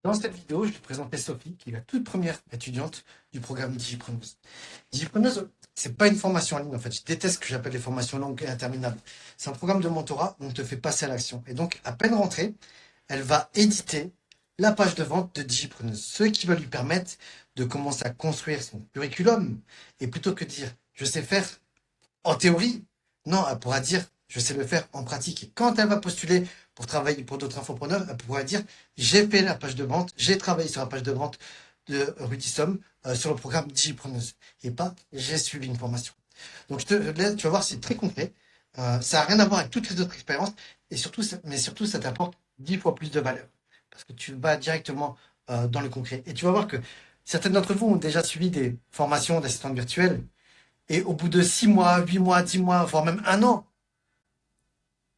Dans cette vidéo, je vais te présenter Sophie, qui est la toute première étudiante du programme Digipreneuse. Digipreneuse, c'est pas une formation en ligne, en fait. Je déteste ce que j'appelle les formations longues et interminables. C'est un programme de mentorat où on te fait passer à l'action. Et donc, à peine rentrée, elle va éditer la page de vente de Digipreneuse, ce qui va lui permettre de commencer à construire son curriculum. Et plutôt que de dire, je sais faire en théorie, non, elle pourra dire, je sais le faire en pratique. Et quand elle va postuler pour travailler pour d'autres infopreneurs, elle pourra dire, j'ai fait la page de vente, j'ai travaillé sur la page de vente de Rudisom sur le programme Digipreneuse. Et pas, j'ai suivi une formation. Donc, tu vas voir, c'est très concret. Ça n'a rien à voir avec toutes les autres expériences. Et surtout, mais surtout, ça t'apporte 10 fois plus de valeur. Parce que tu vas directement dans le concret. Et tu vas voir que certaines d'entre vous ont déjà suivi des formations d'assistantes virtuelles et au bout de 6 mois, 8 mois, 10 mois, voire même un an,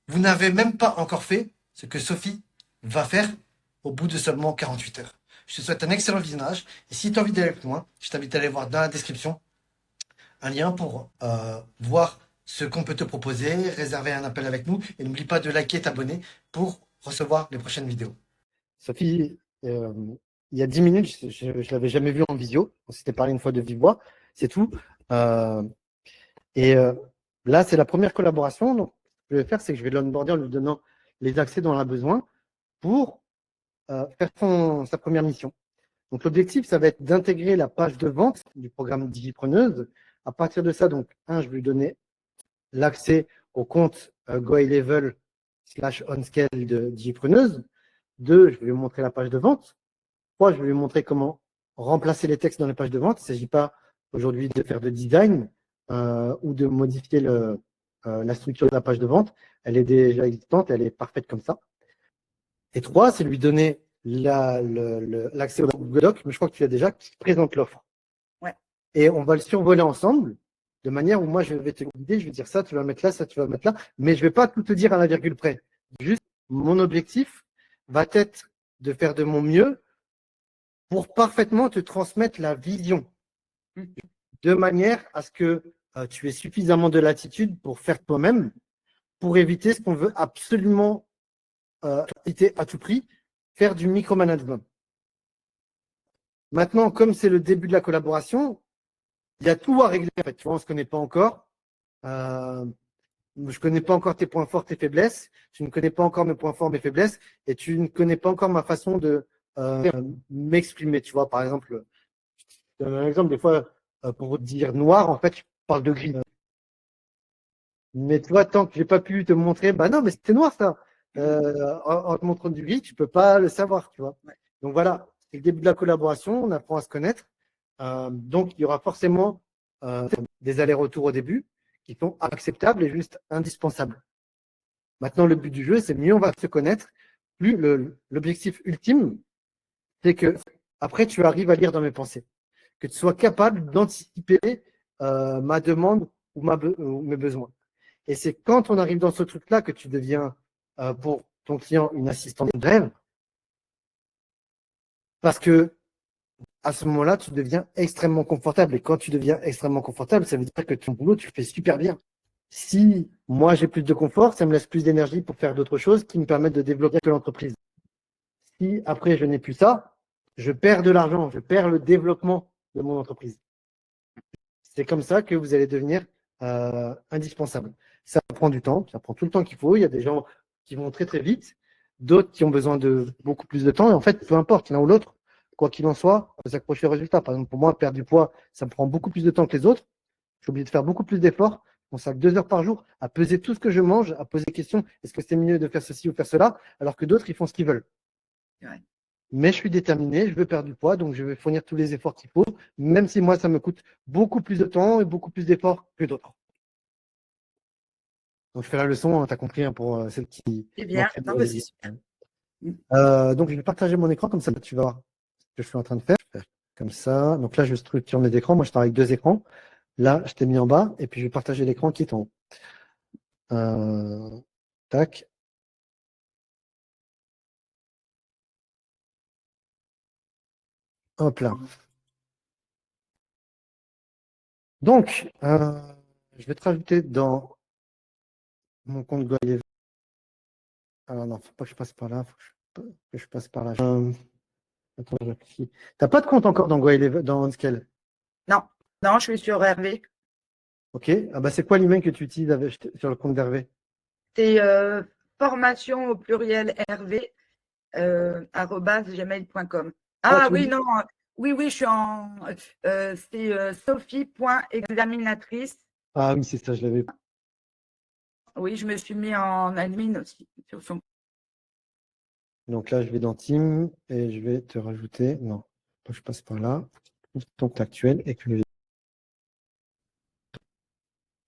vous n'avez même pas encore fait ce que Sophie va faire au bout de seulement 48 heures. Je te souhaite un excellent visionnage. Et si tu as envie d'aller plus loin, je t'invite à aller voir dans la description un lien pour voir ce qu'on peut te proposer, réserver un appel avec nous. Et n'oublie pas de liker et t'abonner pour recevoir les prochaines vidéos. Sophie, il y a 10 minutes, je ne l'avais jamais vue en visio. On s'était parlé une fois de vive voix, c'est tout. Et là, c'est la première collaboration. Donc, ce que je vais faire, c'est que je vais l'onboarder en lui donnant les accès dont elle a besoin pour faire sa première mission. Donc, l'objectif, ça va être d'intégrer la page de vente du programme Digipreneuse. À partir de ça, donc, je vais lui donner l'accès au compte GoHighLevel/OnScale de Digipreneuse. 2, je vais lui montrer la page de vente. 3, je vais lui montrer comment remplacer les textes dans les pages de vente. Il ne s'agit pas aujourd'hui de faire de design ou de modifier la structure de la page de vente. Elle est déjà existante, elle est parfaite comme ça. Et 3, c'est lui donner l'accès au Google Doc, mais je crois que tu l'as déjà, qui présente l'offre. Ouais. Et on va le survoler ensemble, de manière où moi, je vais te guider, je vais dire ça, tu vas mettre là, ça, tu vas mettre là, mais je ne vais pas tout te dire à la virgule près. Juste, mon objectif va être de faire de mon mieux pour parfaitement te transmettre la vision, de manière à ce que tu aies suffisamment de latitude pour faire toi-même, pour éviter ce qu'on veut absolument éviter à tout prix, faire du micromanagement. Maintenant, comme c'est le début de la collaboration, il y a tout à régler. En fait, tu vois, on ne se connaît pas encore. Je ne connais pas encore tes points forts, tes faiblesses. Tu ne connais pas encore mes points forts, mes faiblesses. Et tu ne connais pas encore ma façon de m'exprimer. Tu vois, par exemple, je donne un exemple, des fois, pour dire noir, en fait, je parle de gris. Mais tu vois, tant que j'ai pas pu te montrer, bah non, mais c'était noir ça. En te montrant du gris, tu peux pas le savoir, tu vois. Ouais. Donc voilà, c'est le début de la collaboration, on apprend à se connaître. Donc il y aura forcément des allers-retours au début qui sont acceptables et juste indispensables. Maintenant, le but du jeu, c'est mieux on va se connaître, plus l'objectif ultime, c'est que après tu arrives à lire dans mes pensées, que tu sois capable d'anticiper ma demande ou mes besoins. Et c'est quand on arrive dans ce truc-là que tu deviens pour ton client une assistante de rêve, parce que à ce moment-là, tu deviens extrêmement confortable. Et quand tu deviens extrêmement confortable, ça veut dire que ton boulot, tu le fais super bien. Si moi j'ai plus de confort, ça me laisse plus d'énergie pour faire d'autres choses qui me permettent de développer l'entreprise. Si après je n'ai plus ça, je perds de l'argent, je perds le développement de mon entreprise. C'est comme ça que vous allez devenir indispensable. Ça prend du temps, ça prend tout le temps qu'il faut. Il y a des gens qui vont très très vite, d'autres qui ont besoin de beaucoup plus de temps. Et en fait, peu importe, l'un ou l'autre, quoi qu'il en soit, on va s'accrocher au résultat. Par exemple, pour moi, perdre du poids, ça me prend beaucoup plus de temps que les autres. Je suis obligé de faire beaucoup plus d'efforts. Je consacre 2 heures par jour à peser tout ce que je mange, à poser des questions. Est-ce que c'est mieux de faire ceci ou faire cela? Alors que d'autres, ils font ce qu'ils veulent. Ouais. Mais je suis déterminé, je veux perdre du poids, donc je vais fournir tous les efforts qu'il faut, même si moi, ça me coûte beaucoup plus de temps et beaucoup plus d'efforts que d'autres. Donc, je fais la leçon, tu as compris, hein, pour celles qui C'est bien, non, mais c'est super. donc, je vais partager mon écran, comme ça, tu vas voir ce que je suis en train de faire. Je vais faire comme ça. Donc là, je structure mes écrans. Moi, je travaille avec 2 écrans. Là, je t'ai mis en bas, et puis je vais partager l'écran qui est en haut. Tac. Hop là. Donc, je vais te rajouter dans mon compte GoIV. Alors non, faut pas que je passe par là, faut que je passe par là. Attends, je réfléchis. T'as pas de compte encore dans Unscale? Non, non, je suis sur Hervé. Ok. Ah bah c'est quoi l'email que tu utilises sur le compte d'Hervé? C'est formation au pluriel Hervé @gmail.com. Ouais, Ah tu me oui, dis. non, oui, je suis en. C'est sophie.examinatrice. Ah oui, c'est ça, je l'avais. Oui, je me suis mis en admin aussi sur son. Donc là, je vais dans Team et je vais te rajouter. Non, je passe par là. Compte actuel et que.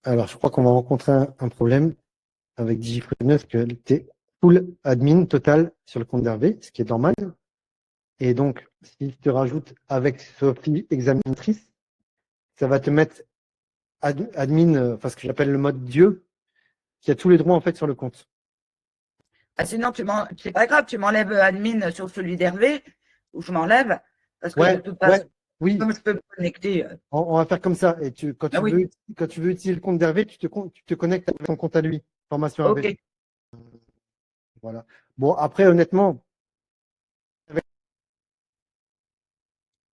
Alors, je crois qu'on va rencontrer un problème avec Digipreneur, que tu es full admin total sur le compte d'Hervé, ce qui est normal. Et donc, si je te rajoute avec Sophie examinatrice, ça va te mettre admin, enfin ce que j'appelle le mode Dieu, qui a tous les droits en fait sur le compte. Ah, sinon, c'est pas grave, tu m'enlèves admin sur celui d'Hervé, ou je m'enlève, parce que de Ouais, toute ouais, façon, oui, comme je peux me connecter. on va faire comme ça. Et Ah oui, quand tu veux utiliser le compte d'Hervé, tu te connectes avec ton compte à lui. Formation ok. Hervé. Voilà. Bon, après, honnêtement,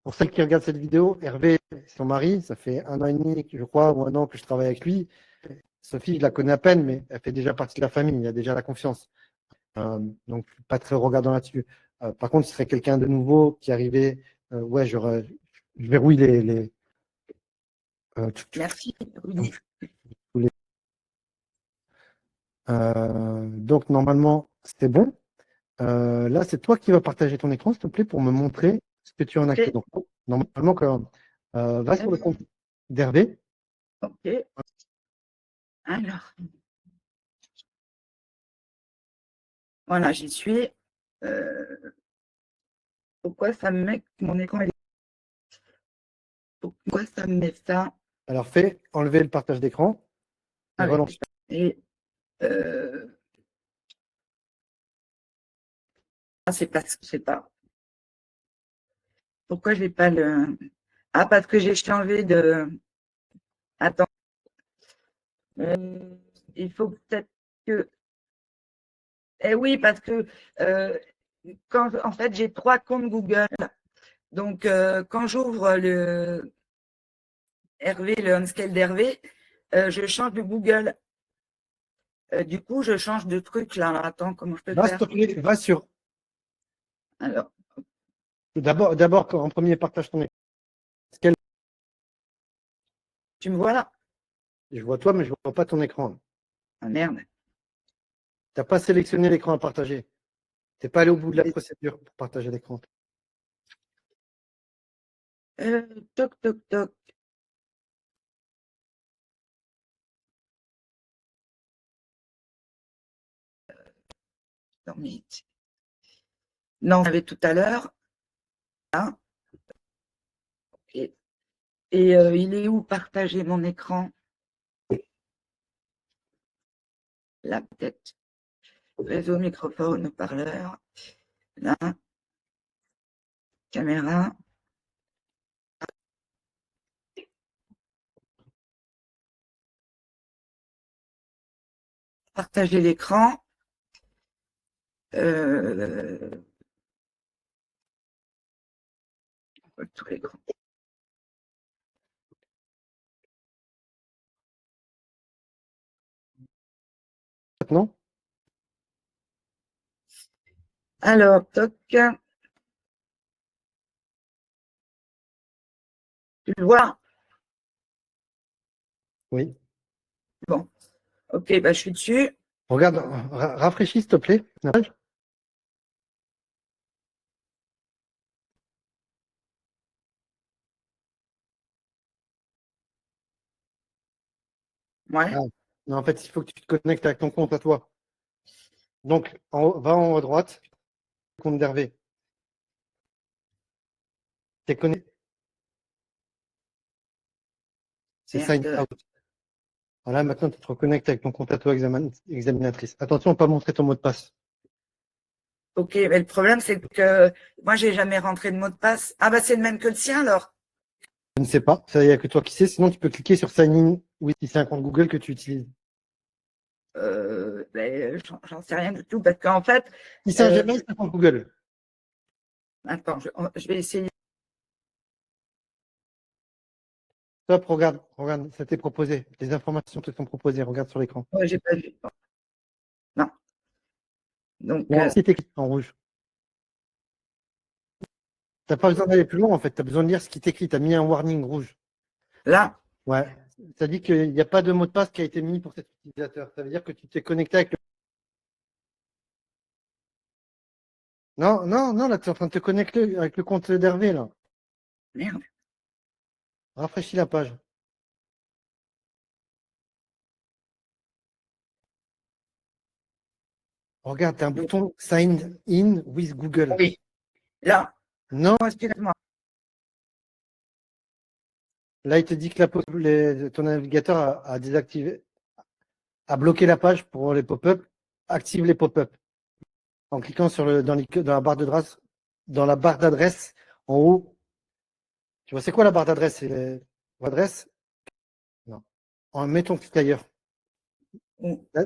pour celles qui regardent cette vidéo, Hervé, son mari, ça fait 1 an et demi, je crois, ou 1 an que je travaille avec lui. Sophie, je la connais à peine, mais elle fait déjà partie de la famille, il y a déjà la confiance. Donc, pas très regardant là-dessus. Par contre, ce serait quelqu'un de nouveau qui arrivait, ouais, je verrouille Merci, donc, Rudy. donc, normalement, c'est bon. Là, c'est toi qui vas partager ton écran, s'il te plaît, pour me montrer ce que tu as en accès. Ok. Donc, normalement, va sur le compte d'Hervé. Ok. Alors, voilà, j'y suis. Euh, pourquoi ça me met mon écran pourquoi ça me met ça? Alors, fais enlever le partage d'écran et Allez. relance. Et euh, c'est pas. Pourquoi j'ai pas le. Ah, parce que j'ai changé de. Attends. Euh, il faut peut-être que. Eh oui, parce que quand en fait j'ai 3 comptes Google. Donc quand j'ouvre le Hervé, le Unscale d'Hervé, je change de Google. Du coup, je change de truc là. Alors attends, comment je peux Va, s'il faire? te plaît, va sur. Alors, D'abord, en premier, partage ton écran. tu me vois là? Je vois toi, mais je ne vois pas ton écran. Ah merde. Tu n'as pas sélectionné l'écran à partager. Tu n'es pas allé au bout de la procédure pour partager l'écran. Toc, toc, toc. Non, on avait tout à l'heure. Hein, et il est où partager mon écran? Là, peut-être. Réseau, microphone, haut-parleur. Là, caméra. Partager l'écran. Euh, tout l'écran. Maintenant, Alors, toc. Tu le vois? oui. Bon. Ok, bah, je suis dessus. Regarde, rafraîchis, s'il te plaît. La page. Ouais. Ah. Non, en fait, il faut que tu te connectes avec ton compte à toi. Donc, va en haut à droite, compte d'Hervé. Tu es connecté. C'est sign Merde. out. Voilà, maintenant, tu te reconnectes avec ton compte à toi, examinatrice. Attention à ne pas montrer ton mot de passe. Ok, mais le problème, c'est que moi, j'ai jamais rentré de mot de passe. Ah, bah, c'est le même que le sien, alors. Je ne sais pas. Ça, il n'y a que toi qui sais. Sinon, tu peux cliquer sur sign in. Oui, si c'est un compte Google que tu utilises. Ben, j'en sais rien du tout, parce qu'en fait, Si c'est un euh, Gmail, c'est un compte Google. Attends, je vais essayer. Stop, regarde, regarde, ça t'est proposé. Les informations te sont proposées. Regarde sur l'écran. Ouais, j'ai pas vu. Non. Donc, Il y a un petit écrit en rouge. T'as pas besoin d'aller plus loin, en fait. Tu as besoin de lire ce qui t'écrit. Tu as mis un warning rouge. là, Ouais. Ça dit qu'il n'y a pas de mot de passe qui a été mis pour cet utilisateur. Ça veut dire que tu t'es connecté avec le. Non, non, non, là, tu es en train de te connecter avec le compte d'Hervé, là. merde. Rafraîchis la page. Regarde, tu as un bouton Sign in with Google. Oui. Là, Non, excuse-moi. là, il te dit que ton navigateur a désactivé, a bloqué la page pour les pop-up. Active les pop-up. En cliquant dans la barre dans la barre d'adresse en haut. Tu vois, c'est quoi la barre d'adresse? C'est l'adresse? Non. Mets ton clic ailleurs. Là,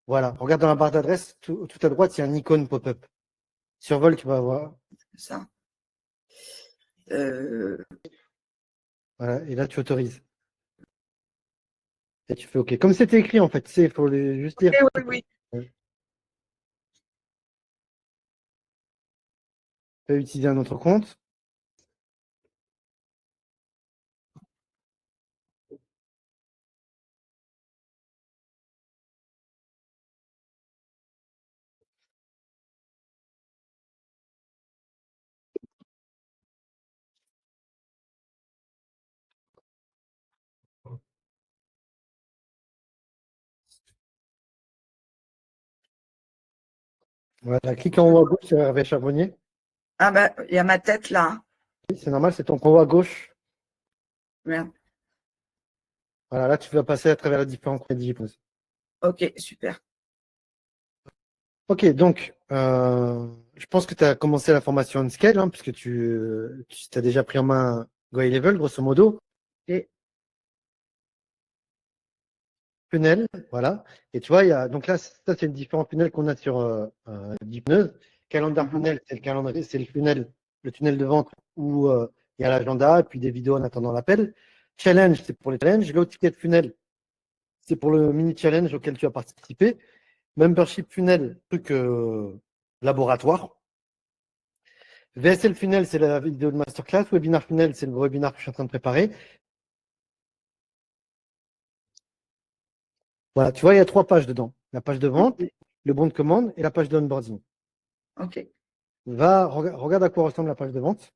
voilà. Regarde dans la barre d'adresse, tout à droite, il y a un icône pop-up. Survole, tu vas voir. Ça. Voilà. Et là, tu autorises. Et tu fais OK. Comme c'était écrit, en fait, tu sais, il faut juste lire. Oui, oui. Tu peux utiliser un autre compte. Voilà. Clique en haut à gauche sur Hervé Charbonnier. Ah ben, il y a ma tête là. Oui, c'est normal, c'est ton en haut à gauche. Merde. Voilà, là, tu vas passer à travers les différents comptes DigiPose. Ok, super. Ok, donc, je pense que tu as commencé la formation on scale, hein, puisque tu as déjà pris en main Go High Level, grosso modo. Et Funnel, voilà. Et tu vois, donc là, ça, c'est une différents funnels qu'on a sur Deepneuse. Calendar funnel, c'est le calendrier, c'est le funnel, le tunnel de vente où il y a l'agenda, puis des vidéos en attendant l'appel. Challenge, c'est pour les challenges. Low ticket funnel, c'est pour le mini challenge auquel tu as participé. Membership funnel, truc laboratoire. VSL funnel, c'est la vidéo de masterclass. Webinar funnel, c'est le webinar que je suis en train de préparer. Voilà, tu vois, il y a 3 pages dedans. La page de vente, le bon de commande et la page de onboarding. ok. Regarde à quoi ressemble la page de vente.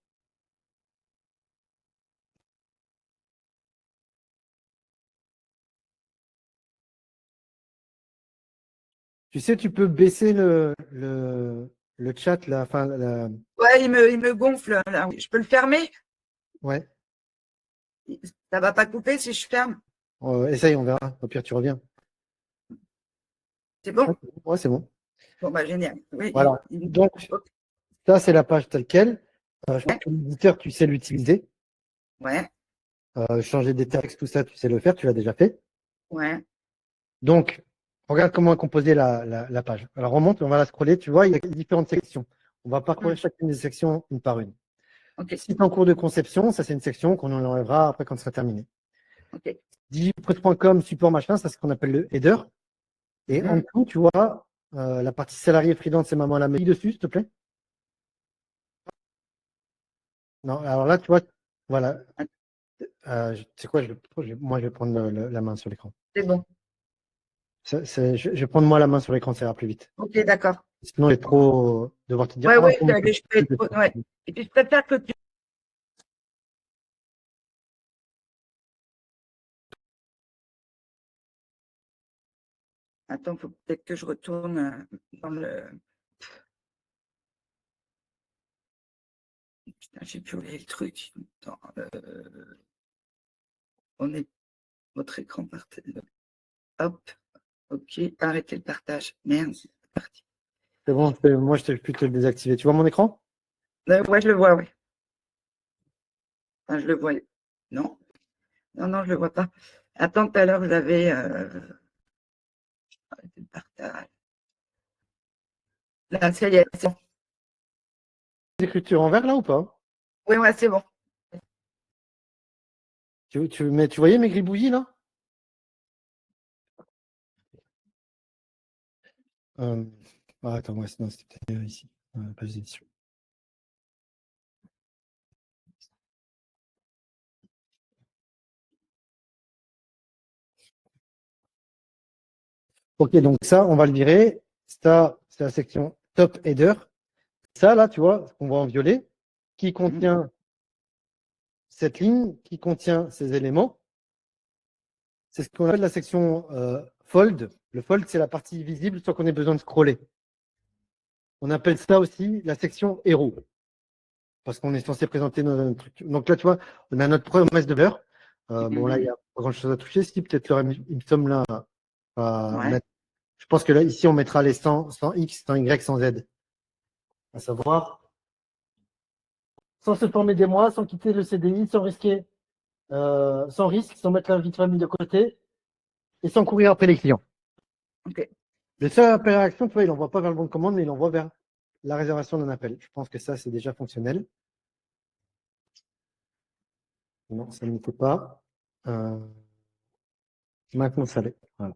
Tu sais, tu peux baisser le chat, Ouais, il me gonfle là. Je peux le fermer? ouais. Ça va pas couper si je ferme? Essaye, on verra. Au pire, tu reviens. C'est bon? Ouais, c'est bon. Bon, bah génial. Oui, Voilà. Donc, ça, c'est la page telle quelle. Je pense que l'éditeur, tu sais l'utiliser. Ouais, Changer des textes, tout ça, tu sais le faire, tu l'as déjà fait. ouais. Donc, regarde comment est composée la page. Alors, on monte, on va la scroller. Tu vois, il y a différentes sections. On va parcourir chacune des sections une par une. Ok, Site en cours de conception, ça, c'est une section qu'on enlèvera après quand ce sera terminé. ok. Digipress.com, support machin, ça, c'est ce qu'on appelle le header. Et en dessous, tu vois, la partie salarié, freelance et maman à la maison dessus, s'il te plaît. Non, alors là, tu vois, voilà. Tu sais quoi, moi, je vais prendre la main sur l'écran. C'est bon. Je vais prendre moi la main sur l'écran, ça ira plus vite. Ok, d'accord. Sinon, il est trop devoir te dire. Ouais, Ah, ouais, pour moi, je peux être. Ouais. Et puis je préfère que tu. Attends, faut peut-être que je retourne dans le. Putain, j'ai plus où est le truc. Attends, on est. Votre écran partage. Hop. Ok. Arrêtez le partage. Merde, c'est parti. c'est bon, moi, je t'ai pu te le désactiver. Tu vois mon écran? Ouais, je le vois, ouais. Enfin, je le vois. Non. Non, non, je le vois pas. Attends, tout à l'heure, vous avez arrêté le partage. Là, ça y est, c'est bon. l'écriture en vert là ou pas? Oui, ouais, c'est bon. Mais tu voyais mes gribouillis là? Attends, ouais, non, c'était peut-être ici. Page d'édition. Ok, donc ça, on va le virer. Ça, c'est la section top header. Ça, là, tu vois, ce qu'on voit en violet, qui contient cette ligne, qui contient ces éléments. C'est ce qu'on appelle la section fold. Le fold, c'est la partie visible sans qu'on ait besoin de scroller. On appelle ça aussi la section héros. Parce qu'on est censé présenter notre truc. Donc là, tu vois, on a notre promesse de beurre. Bon, là, il n'y a pas grand-chose à toucher. Si, peut-être il me semble là à Ouais. mettre. Je pense que là, ici, on mettra les 100, 100 X, 100 Y, 100 Z. À savoir, sans se former des mois, sans quitter le CDI, sans risquer, sans risque, sans mettre la vie de famille de côté et sans courir après les clients. Ok. Le seul appel à l'action, tu vois, il n'envoie pas vers le bon de commande, mais il envoie vers la réservation d'un appel. Je pense que ça, c'est déjà fonctionnel. Non, ça ne faut pas. Maintenant, ça l'est. Voilà.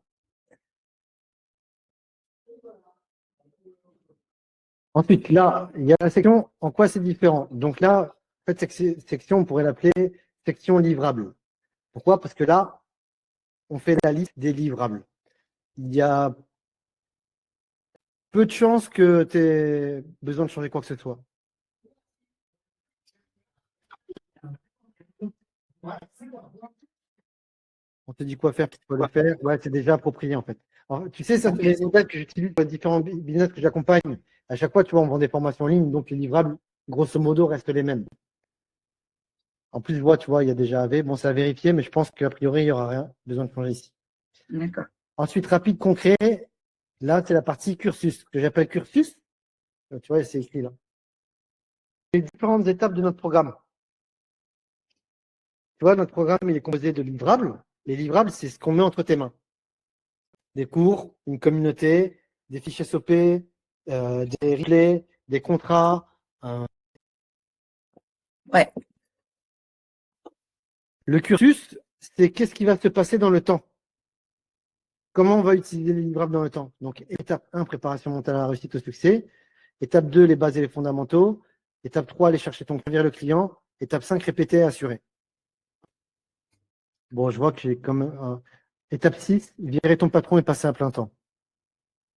Ensuite, là, il y a la section en quoi c'est différent. Donc là, en fait, cette section, on pourrait l'appeler section livrable. Pourquoi? Parce que là, on fait la liste des livrables. Il y a peu de chances que tu aies besoin de changer quoi que ce soit. On te dit quoi faire, tu peux le faire. Ouais, c'est déjà approprié en fait. Alors, tu sais, ça, c'est les modèles que j'utilise pour les différents business que j'accompagne. À chaque fois, tu vois, on vend des formations en ligne, donc les livrables, grosso modo, restent les mêmes. En plus, je vois, tu vois, il y a déjà AV. Bon, c'est à vérifier, mais je pense qu'a priori, il n'y aura rien besoin de changer ici. D'accord. Ensuite, rapide, concret. Là, c'est la partie cursus, que j'appelle cursus. Tu vois, c'est écrit là. Les différentes étapes de notre programme. Tu vois, notre programme, il est composé de livrables. Les livrables, c'est ce qu'on met entre tes mains. Des cours, une communauté, des fichiers SOP, des replays, des contrats. Ouais. Le cursus, c'est qu'est-ce qui va se passer dans le temps. Comment on va utiliser les livrables dans le temps. Donc, étape 1, préparation mentale à la réussite au succès. Étape 2, les bases et les fondamentaux. Étape 3, aller chercher ton client, le client. Étape 5, répéter et assurer. Bon, je vois que j'ai comme étape 6, virer ton patron et passer à plein temps.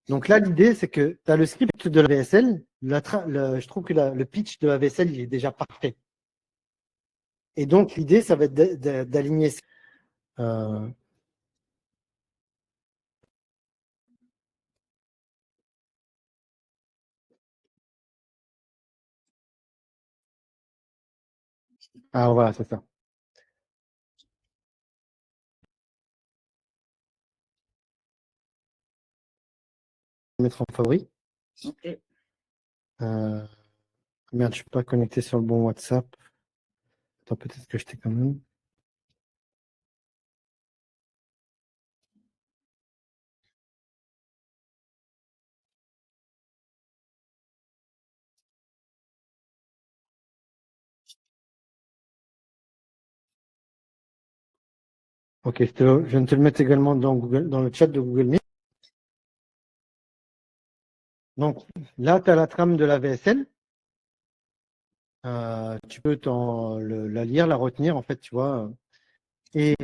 Donc là, l'idée, c'est que tu as le script de la VSL. Je trouve que le pitch de la VSL, il est déjà parfait. Et donc, l'idée, ça va être d'aligner. Ah, voilà, c'est ça. Je vais mettre en favori. Ok. Merde, je ne suis pas connecté sur le bon WhatsApp. Attends, peut-être que je t'ai quand même. Ok, je viens de te le mettre également dans le chat de Google Meet. Donc là, tu as la trame de la VSL. Tu peux la lire, la retenir, en fait, tu vois. Et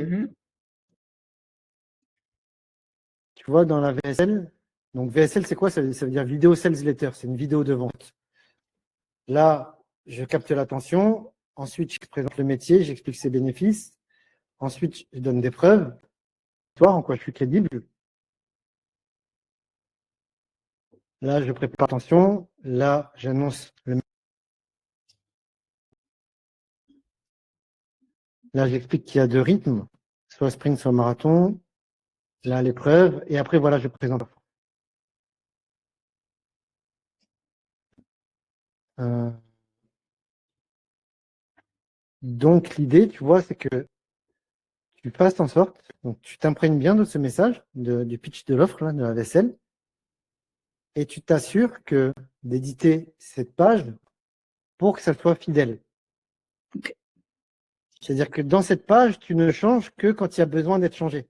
tu vois, dans la VSL, donc VSL, c'est quoi? Ça veut dire Video Sales Letter, c'est une vidéo de vente. Là, je capte l'attention. Ensuite, je présente le métier, j'explique ses bénéfices. Ensuite, je donne des preuves. Tu vois en quoi je suis crédible. Là, je prépare attention. Là, j'annonce le. Là, j'explique qu'il y a deux rythmes, soit sprint, soit marathon. Là, l'épreuve. Et après, voilà, je présente. Donc, l'idée, tu vois, c'est que tu fasses en sorte, donc tu t'imprègnes bien de ce message, du pitch de l'offre, de la vaisselle, et tu t'assures que d'éditer cette page pour que ça soit fidèle. Ok. C'est-à-dire que dans cette page, tu ne changes que quand il y a besoin d'être changé.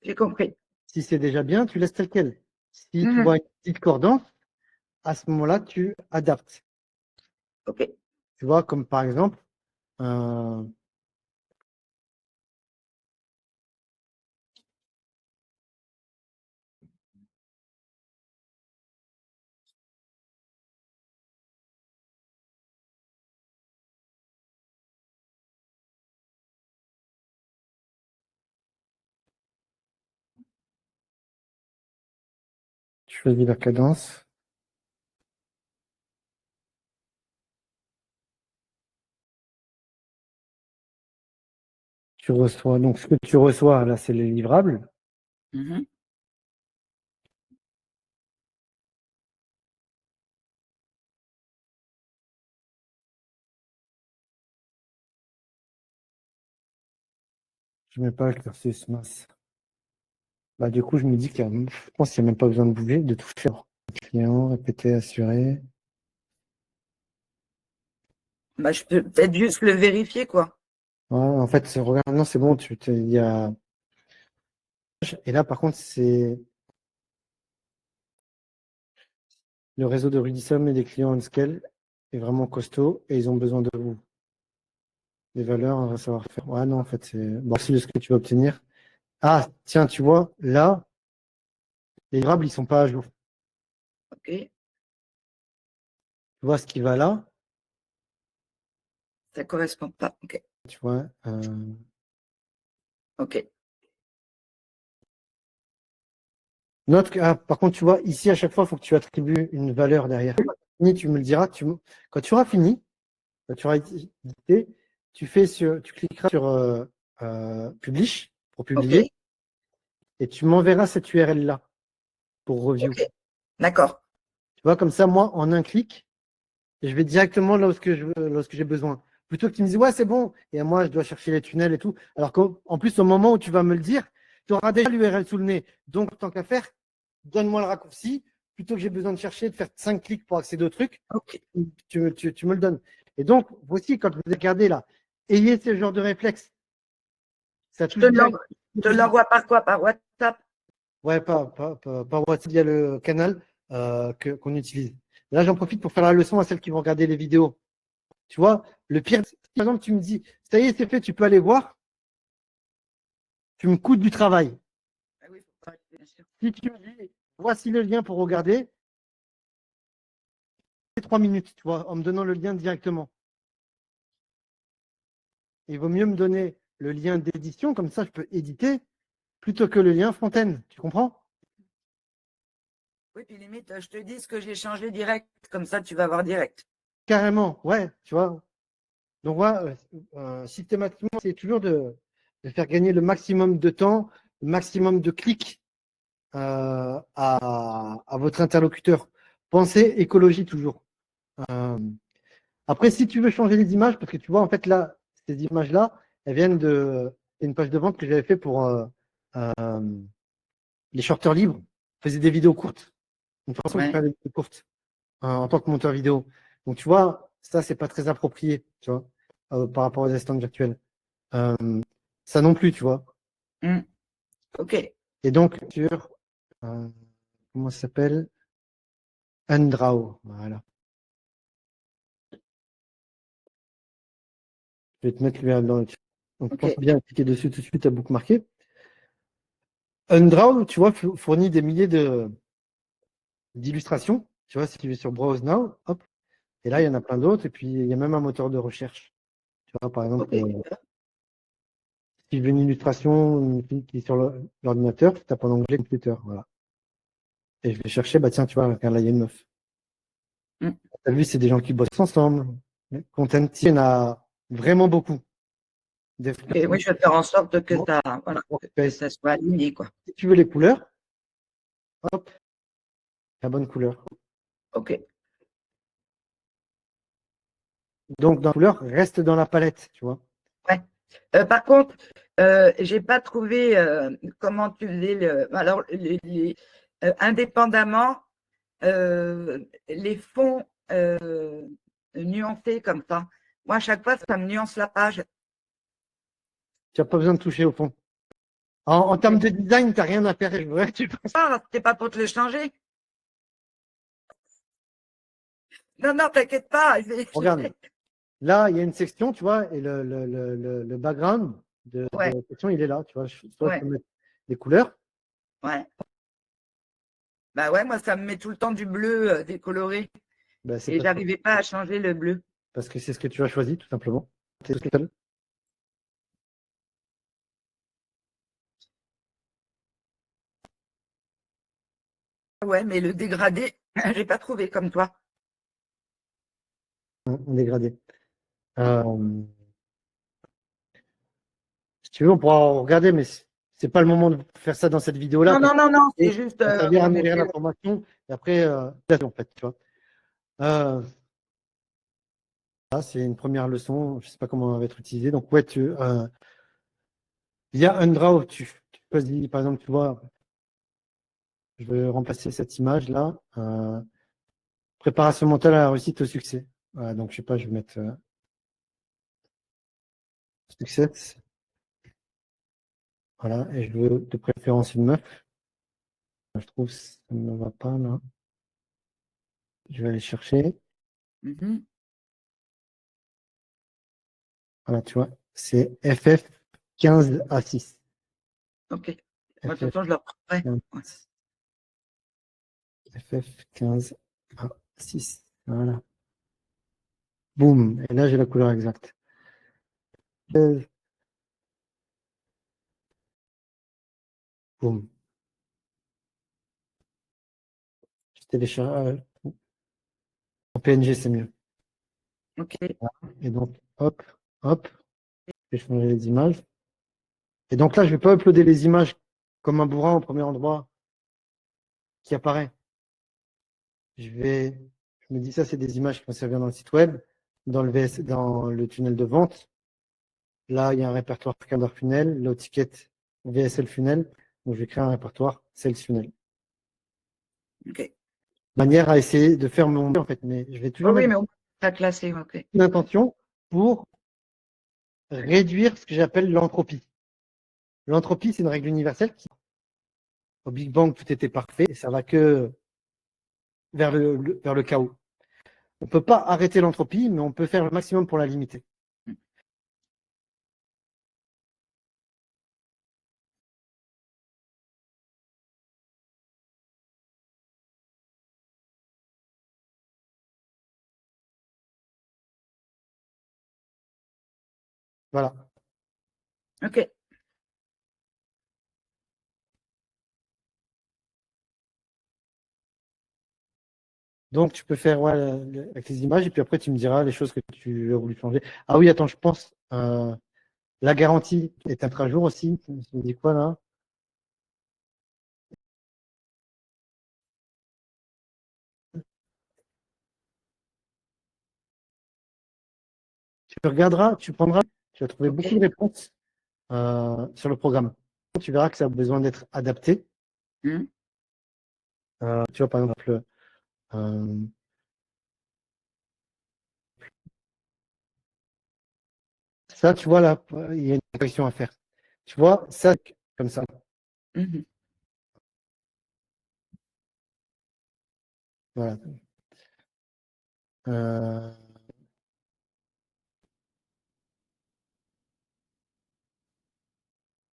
J'ai compris. Si c'est déjà bien, tu laisses tel quel. Si tu Mhm. vois une petite cordance, à ce moment-là, tu adaptes. Ok. Tu vois, comme par exemple, euh, tu choisis la cadence. Tu reçois. Donc, ce que tu reçois, là, c'est les livrables. Mhm. Je mets pas exercice masse. Bah, du coup, je me dis je pense qu'il n'y a même pas besoin de bouger, de tout faire. Client, répéter, assurer. Bah, je peux peut-être juste le vérifier, quoi. Ouais, en fait, regarde, non, c'est bon, il y a. Et là, par contre, c'est le réseau de Rudissom et des clients on scale est vraiment costaud et ils ont besoin de vous. Des valeurs, un savoir-faire. Ouais, non, en fait, c'est. Bon, c'est de ce que tu vas obtenir. Ah, tiens, tu vois, là, les livrables, ils sont pas à jour. Ok. Tu vois ce qui va là, Ça correspond pas. Ok. tu vois. Ok. Note que, par contre, tu vois, ici, à chaque fois, il faut que tu attribues une valeur derrière. Fini, tu me le diras. Quand tu auras fini, quand tu auras édité, tu cliqueras sur Publish pour Ok. publier et tu m'enverras cette URL-là pour review. Ok. D'accord. Tu vois, comme ça, moi, en un clic, je vais directement là où j'ai besoin. Plutôt que tu me dises, ouais, c'est bon, et moi, je dois chercher les tunnels et tout. Alors qu'en plus, au moment où tu vas me le dire, tu auras déjà l'URL sous le nez. Donc, tant qu'à faire, donne-moi le raccourci. Plutôt que j'ai besoin de chercher, de faire 5 clics pour accéder au truc, Ok. tu me le donnes. Et donc, vous aussi, quand vous regardez là, ayez ce genre de réflexe. Ça touche direct. Je te l'envoie par quoi? Par WhatsApp? Ouais, pas WhatsApp, il y a le canal qu'on utilise. Là, j'en profite pour faire la leçon à celles qui vont regarder les vidéos. Tu vois, le pire, si par exemple, tu me dis, ça y est, c'est fait, tu peux aller voir, tu me coûtes du travail. Ah oui, faut pas, bien sûr. Si tu me dis, voici le lien pour regarder, c'est 3 minutes, tu vois, en me donnant le lien directement. Il vaut mieux me donner le lien d'édition, comme ça, je peux éditer, plutôt que le lien Fontaine. Tu comprends? Oui, puis limite, je te dis ce que j'ai changé direct. Comme ça, tu vas voir direct. Carrément, ouais, tu vois. Donc, voilà, systématiquement, c'est toujours de faire gagner le maximum de temps, le maximum de clics à votre interlocuteur. Pensez écologie toujours. Euh, Après, si tu veux changer les images, parce que tu vois, en fait, là, ces images-là, elles viennent c'est une page de vente que j'avais fait pour les shorteurs libres. Je faisais des vidéos courtes. Une façon de Ouais. faire des vidéos courtes en tant que monteur vidéo. Donc, tu vois, ça, c'est pas très approprié, tu vois, par rapport aux assistants virtuels. Euh, Ça non plus, tu vois. Hmm. Ok. Et donc, sur, euh, comment ça s'appelle? Undraw. Voilà. Je vais te mettre le dans le chat. Donc, Ok. pense bien à cliquer dessus tout de suite à bookmarker. Undraw, tu vois, fournit des milliers d'illustrations. Tu vois, si tu vas sur Browse Now, hop, et là, il y en a plein d'autres. Et puis, il y a même un moteur de recherche. Tu vois, par exemple, Ok. si je veux une illustration qui est sur l'ordinateur, tu tapes en anglais computer. Voilà. Et je vais chercher, bah tiens, tu vois, regarde là, il y a une meuf. Hmm. T'as vu, c'est des gens qui bossent ensemble. Content, il y en a vraiment beaucoup. Des Et oui, je vais faire en sorte que ça, voilà, que WordPress. ça soit aligné, quoi. Si tu veux les couleurs, hop, la bonne couleur. Ok. Donc, dans la couleur, reste dans la palette, tu vois. Ouais. Par contre, j'ai pas trouvé comment tu faisais le. Alors, indépendamment, les fonds nuancé comme ça. Moi, à chaque fois, ça me nuance la page. Tu n'as pas besoin de toucher au fond. En termes de design, tu n'as rien à faire. Je voudrais que tu penses. Ah, c'était pas pour te le changer. Non, non, t'inquiète pas. Regarde. Là, il y a une section, tu vois, et le background de Ouais. la section, il est là. Tu vois, soit Ouais. je peux mettre des couleurs. Ouais. Bah ouais, moi, ça me met tout le temps du bleu décoloré. Ben, c'est Et parce, j'arrivais pas à changer le bleu. parce que c'est ce que tu as choisi, tout simplement. C'est tout seul. Ouais, mais le dégradé, j'ai pas trouvé comme toi. En dégradé. Euh, Si tu veux, on pourra en regarder, mais c'est pas le moment de faire ça dans cette vidéo-là. Non, Parce non, non, non, que c'est juste ça va servir à on nourrir était. l'information. Et après, en fait, tu vois. Ça, c'est une première leçon. Je sais pas comment elle va être utilisée. Donc, ouais, via UnDraw, tu choisis, par exemple, tu vois, je vais remplacer cette image-là. Préparation mentale à la réussite au succès. Voilà, donc, je sais pas, je vais mettre success. Voilà, et je veux de préférence une meuf. Je trouve que ça ne va pas là. Je vais aller chercher. Mhm. Voilà, tu vois, c'est FF 15 à 6. Ok. Moi, de toute FF façon, je le reprendrai. 15, Ouais. FF 15 à 6. Voilà. Boum. Et là, j'ai la couleur exacte. Boum. Je télécharge. En PNG, c'est mieux. Ok. Et donc, hop, hop. Je vais changer les images. Et donc là, je ne vais pas uploader les images comme un bourrin au premier endroit qui apparaît. Je me dis ça, c'est des images qui vont servir dans le site web, dans le VS, dans le tunnel de vente. Là, il y a un répertoire Calendar Funnel, low ticket VSL Funnel. Donc, je vais créer un répertoire Sales Funnel. Ok. Manière à essayer de faire mon mieux, en fait, mais je vais Oh toujours oui, mettre mais on va classer. Ok. une intention pour réduire ce que j'appelle l'entropie. L'entropie, c'est une règle universelle qui, au Big Bang, tout était parfait et ça va que vers le chaos. On ne peut pas arrêter l'entropie, mais on peut faire le maximum pour la limiter. Voilà. Ok. Donc, tu peux faire avec les images et puis après, tu me diras les choses que tu as voulu changer. Ah oui, attends, je pense la garantie est à jour aussi. Tu me dis quoi là? Tu regarderas, tu prendras, tu vas trouver Ok. beaucoup de réponses sur le programme. Tu verras que ça a besoin d'être adapté. Hmm. Tu vois, par exemple, euh, ça, tu vois, là, il y a une correction à faire. Tu vois, ça, comme ça. Mhm. Voilà. Euh,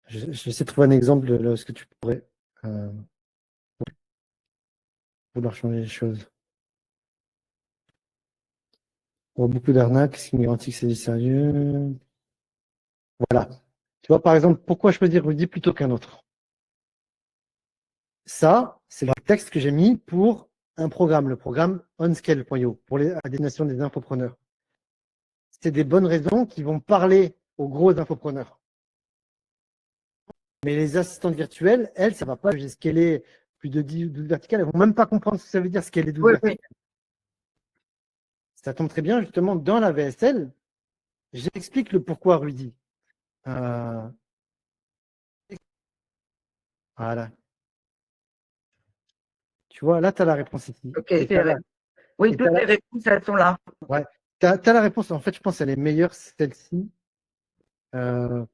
j'essaie de trouver un exemple de ce que tu pourrais vouloir changer les choses. On voit beaucoup d'arnaques, ce qui me garantit que c'est du sérieux. Voilà. Tu vois, par exemple, pourquoi choisir Rudy plutôt qu'un autre? Ça, c'est le texte que j'ai mis pour un programme, le programme OnScale.io, pour à destination des infopreneurs. C'est des bonnes raisons qui vont parler aux gros infopreneurs. Mais les assistantes virtuelles, elles, ça ne va pas. J'ai scalé plus de 10 ou 12 verticales. Elles ne vont même pas comprendre ce que ça veut dire scaler 12 Oui, verticales. oui. Ça tombe très bien, justement, dans la VSL, j'explique le pourquoi Rudy. Voilà. Tu vois, là, tu as la réponse ici. Ok. Et tu as Oui, et t'as toutes les la, réponses, elles sont là. ouais, t'as la réponse. En fait, je pense qu'elle est meilleure, celle-ci. Euh,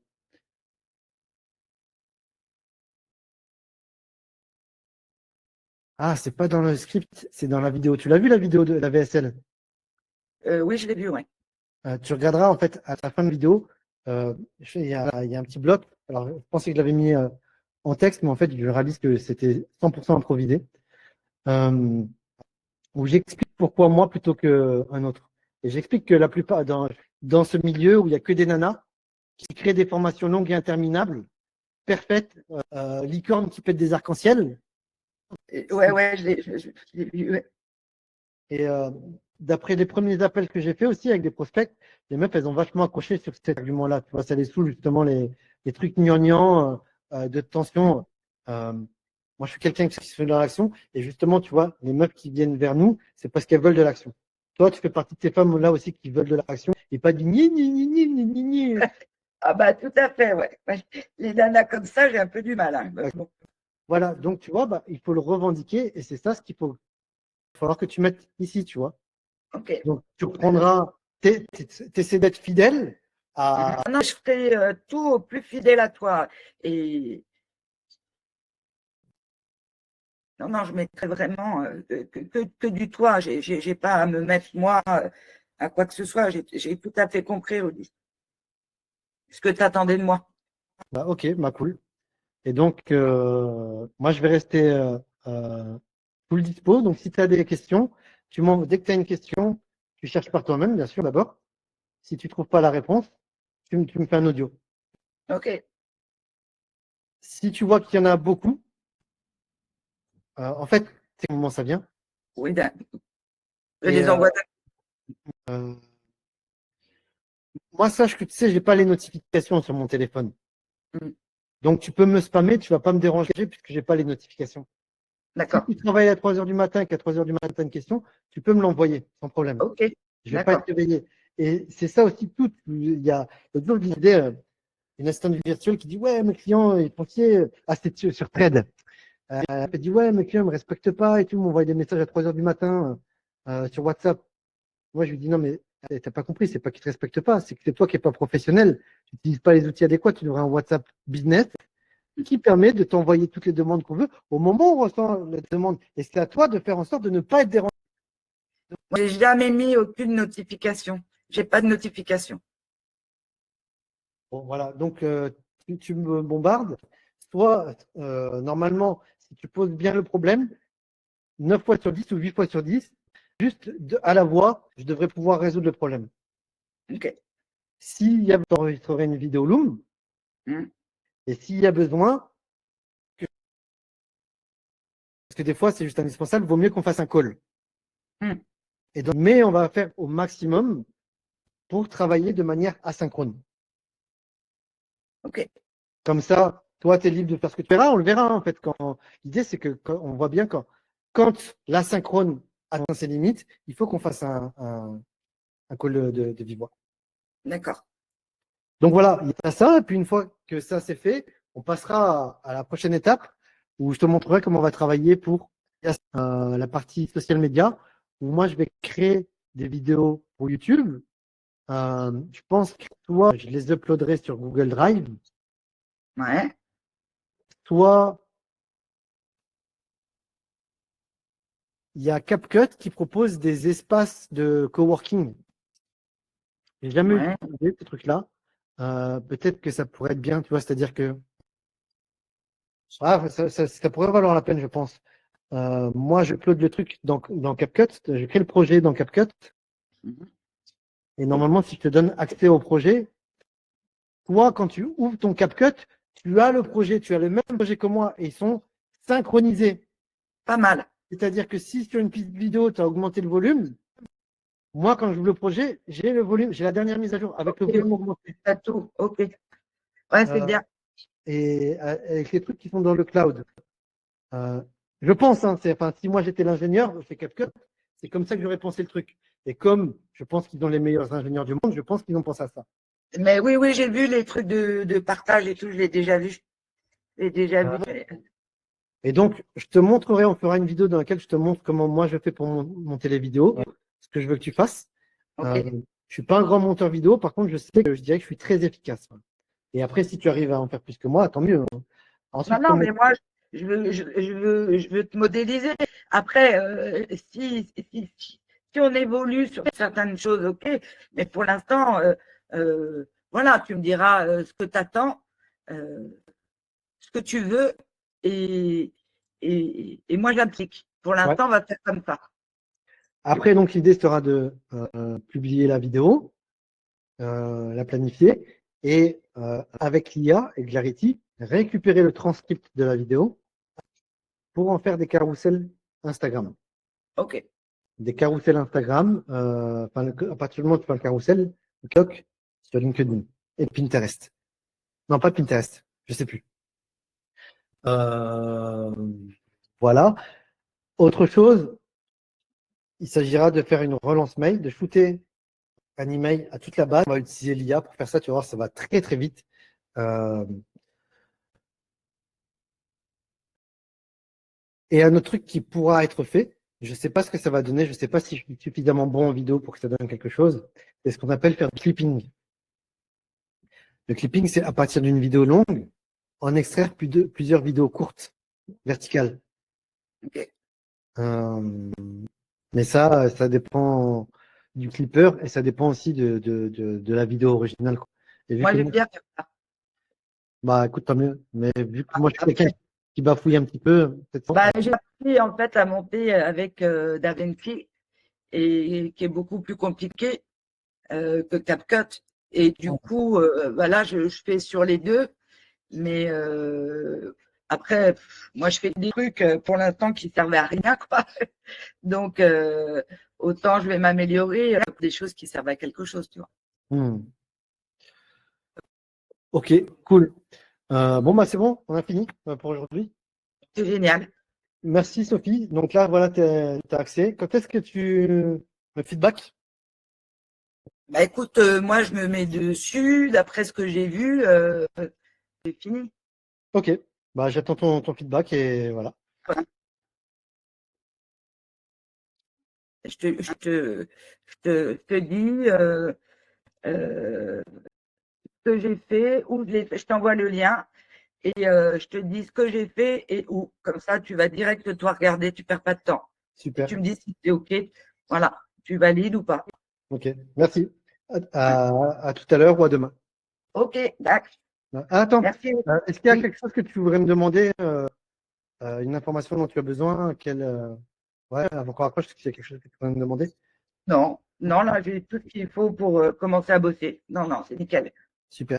Ah, c'est pas dans le script, c'est dans la vidéo. Tu l'as vu la vidéo de la VSL? Oui, je l'ai vu, ouais. Tu regarderas en fait à la fin de la vidéo, il y a un petit bloc. Alors, je pensais que je l'avais mis en texte, mais en fait, je réalise que c'était 100% improvisé. Euh, où j'explique pourquoi moi plutôt qu'un autre. Et j'explique que la plupart, dans ce milieu où il n'y a que des nanas qui créent des formations longues et interminables, parfaites, licornes qui pètent des arcs-en-ciel. Ouais, je l'ai vu, ouais. Et d'après les premiers appels que j'ai fait aussi avec des prospects, les meufs, elles ont vachement accroché sur cet argument-là. Tu vois, ça les saoule justement les trucs gnangnans de tension. Euh, Moi, je suis quelqu'un qui se fait de l'action. Et justement, tu vois, les meufs qui viennent vers nous, c'est parce qu'elles veulent de l'action. Toi, tu fais partie de ces femmes-là aussi qui veulent de l'action et pas du ni ni ni ni ni ni ni. Ah bah tout à fait, ouais. Ouais. Les nanas comme ça, j'ai un peu du mal, hein. Bon, Voilà, donc tu vois, bah, il faut le revendiquer et c'est ça ce qu'il faut. Il va falloir que tu mettes ici, tu vois. ok. Donc, tu reprendras, t'essaies d'être fidèle à. Non, je ferai tout au plus fidèle à toi. Et non, je mettrai vraiment que du toi. J'ai pas à me mettre moi à quoi que ce soit. J'ai tout à fait compris, Rudy, ce que tu attendais de moi. Bah, ok, bah cool. Et donc, moi, je vais rester full dispo. Donc, si tu as des questions, dès que tu as une question, tu cherches par toi-même, bien sûr, d'abord. Si tu trouves pas la réponse, tu me fais un audio. Ok. Si tu vois qu'il y en a beaucoup, en fait, c'est comment ça vient. Oui, je Et les envoie. euh, moi, sache que tu sais, j'ai pas les notifications sur mon téléphone. Mm. Donc, tu peux me spammer, tu vas pas me déranger puisque j'ai pas les notifications. Si D'accord. tu travailles à 3 heures du matin et qu'à 3 heures du matin, une question, tu peux me l'envoyer sans problème. Ok. Je vais pas D'accord. être réveillé. Et c'est ça aussi tout. Il y a l'autre jour, je disais une assistante virtuelle qui dit ouais, mes clients, ils font chier. Ah, c'était sur Trade. Elle dit ouais, mes clients me respectent pas et tout, m'envoient des messages à 3 heures du matin sur WhatsApp. Moi, je lui dis non, mais t'as pas compris, c'est pas qu'ils te respectent pas, c'est que c'est toi qui n'es pas professionnel. Tu n'utilises pas les outils adéquats, tu devrais un WhatsApp business qui permet de t'envoyer toutes les demandes qu'on veut au moment où on reçoit la demande. Et c'est à toi de faire en sorte de ne pas être dérangé. J'ai jamais mis aucune notification. J'ai pas de notification. Bon, voilà, donc tu me bombardes. Soit, normalement, si tu poses bien le problème, 9 fois sur 10 ou 8 fois sur 10, juste à la voix, je devrais pouvoir résoudre le problème. Ok. S'il y a besoin d'enregistrer une vidéo Loom, Mm. et s'il y a besoin, parce que des fois c'est juste indispensable, vaut mieux qu'on fasse un call. Mm. Et donc, mais on va faire au maximum pour travailler de manière asynchrone. Ok. Comme ça, toi, tu es libre de faire ce que tu verras, on le verra en fait. L'idée, c'est que on voit bien quand l'asynchrone atteint ses limites, il faut qu'on fasse un call de vive voix. D'accord. Donc voilà, il y a ça, et puis une fois que ça c'est fait, on passera à la prochaine étape où je te montrerai comment on va travailler pour la partie social media, où moi je vais créer des vidéos pour YouTube. Je pense que soit je les uploaderai sur Google Drive, Ouais. soit il y a CapCut qui propose des espaces de coworking. J'ai jamais Ouais. utilisé ce truc-là. Peut-être que ça pourrait être bien, tu vois, c'est-à-dire que ça pourrait valoir la peine, je pense. Moi, je upload le truc dans CapCut, je crée le projet dans CapCut, Mhm. et normalement, si je te donne accès au projet, toi, quand tu ouvres ton CapCut, tu as le projet, tu as le même projet que moi, et ils sont synchronisés. Pas mal. C'est-à-dire que si sur une piste vidéo, tu as augmenté le volume, moi, quand j'ouvre le projet, j'ai le volume, j'ai la dernière mise à jour avec le Ok. volume augmenté. T'as tout. Ok. Ouais, c'est Euh, bien. et avec les trucs qui sont dans le cloud. Euh, je pense, hein, enfin, si moi j'étais l'ingénieur chez CapCut, c'est comme ça que j'aurais pensé le truc. Et comme je pense qu'ils ont les meilleurs ingénieurs du monde, je pense qu'ils ont pensé à ça. Mais oui, oui, j'ai vu les trucs de partage et tout, je l'ai déjà vu. Je l'ai déjà vu. Et donc, je te montrerai, on fera une vidéo dans laquelle je te montre comment moi je fais pour monter les vidéos, ce que je veux que tu fasses. Ok. Je suis pas un grand monteur vidéo, par contre, je dirais que je suis très efficace. Et après, si tu arrives à en faire plus que moi, tant mieux, hein. Ensuite, Non, mais moi, je veux te modéliser. Après, si on évolue sur certaines choses, ok. Mais pour l'instant, voilà, tu me diras ce que tu attends, ce que tu veux, et, et moi, j'applique. Pour ouais. l'instant, on va faire comme ça. Après, donc, l'idée sera de publier la vidéo, la planifier, et avec l'IA et Clarity, récupérer le transcript de la vidéo pour en faire des carousels Instagram. Ok. Des carousels Instagram, à partir du moment où tu fais un carrousel, TikTok, sur LinkedIn et Pinterest. Non, pas Pinterest, je sais plus. Euh, voilà. Autre chose, il s'agira de faire une relance mail, de shooter un email à toute la base. On va utiliser l'IA pour faire ça, tu vas voir, ça va très très vite. Et un autre truc qui pourra être fait, je ne sais pas ce que ça va donner, je ne sais pas si je suis suffisamment bon en vidéo pour que ça donne quelque chose, c'est ce qu'on appelle faire du clipping. Le clipping, c'est à partir d'une vidéo longue, en extraire plusieurs vidéos courtes, verticales. Ok. Mais ça dépend du clipper et ça dépend aussi de la vidéo originale, quoi. Et vu Moi, que je vais moi, bien faire ça. bah écoute, tant mieux. Mais vu que moi je suis Après, quelqu'un qui bafouille un petit peu, peut-être. j'ai appris en fait à monter avec DaVinci, et qui est beaucoup plus compliqué que CapCut. Et du coup, voilà, je fais sur les deux. Mais après, moi, je fais des trucs pour l'instant qui servent à rien, quoi. Donc, autant je vais m'améliorer pour des choses qui servent à quelque chose, tu vois. Hmm. Ok, cool. Bon, bah c'est bon, on a fini pour aujourd'hui. C'est génial. Merci Sophie. Donc là, voilà, tu as accès. Quand est-ce que tu. Le feedback? Bah écoute, moi, je me mets dessus. D'après ce que j'ai vu, c'est fini. Ok. Bah j'attends ton feedback et voilà. Voilà. Je te dis ce que j'ai fait, où je t'envoie le lien. Et je te dis ce que j'ai fait et où. Comme ça, tu vas direct toi regarder, tu perds pas de temps. Et Super. tu me dis si c'est OK. Voilà, tu valides ou pas. Ok. Merci. À tout à l'heure ou à demain. OK, d'accord. Ah, attends. Merci. Est-ce qu'il y a Oui. quelque chose que tu voudrais me demander, une information dont tu as besoin, ouais, avant qu'on raccroche, est-ce qu'il y a quelque chose que tu voudrais me demander? Non, non, là, j'ai tout ce qu'il faut pour commencer à bosser. Non, non, c'est nickel. Super.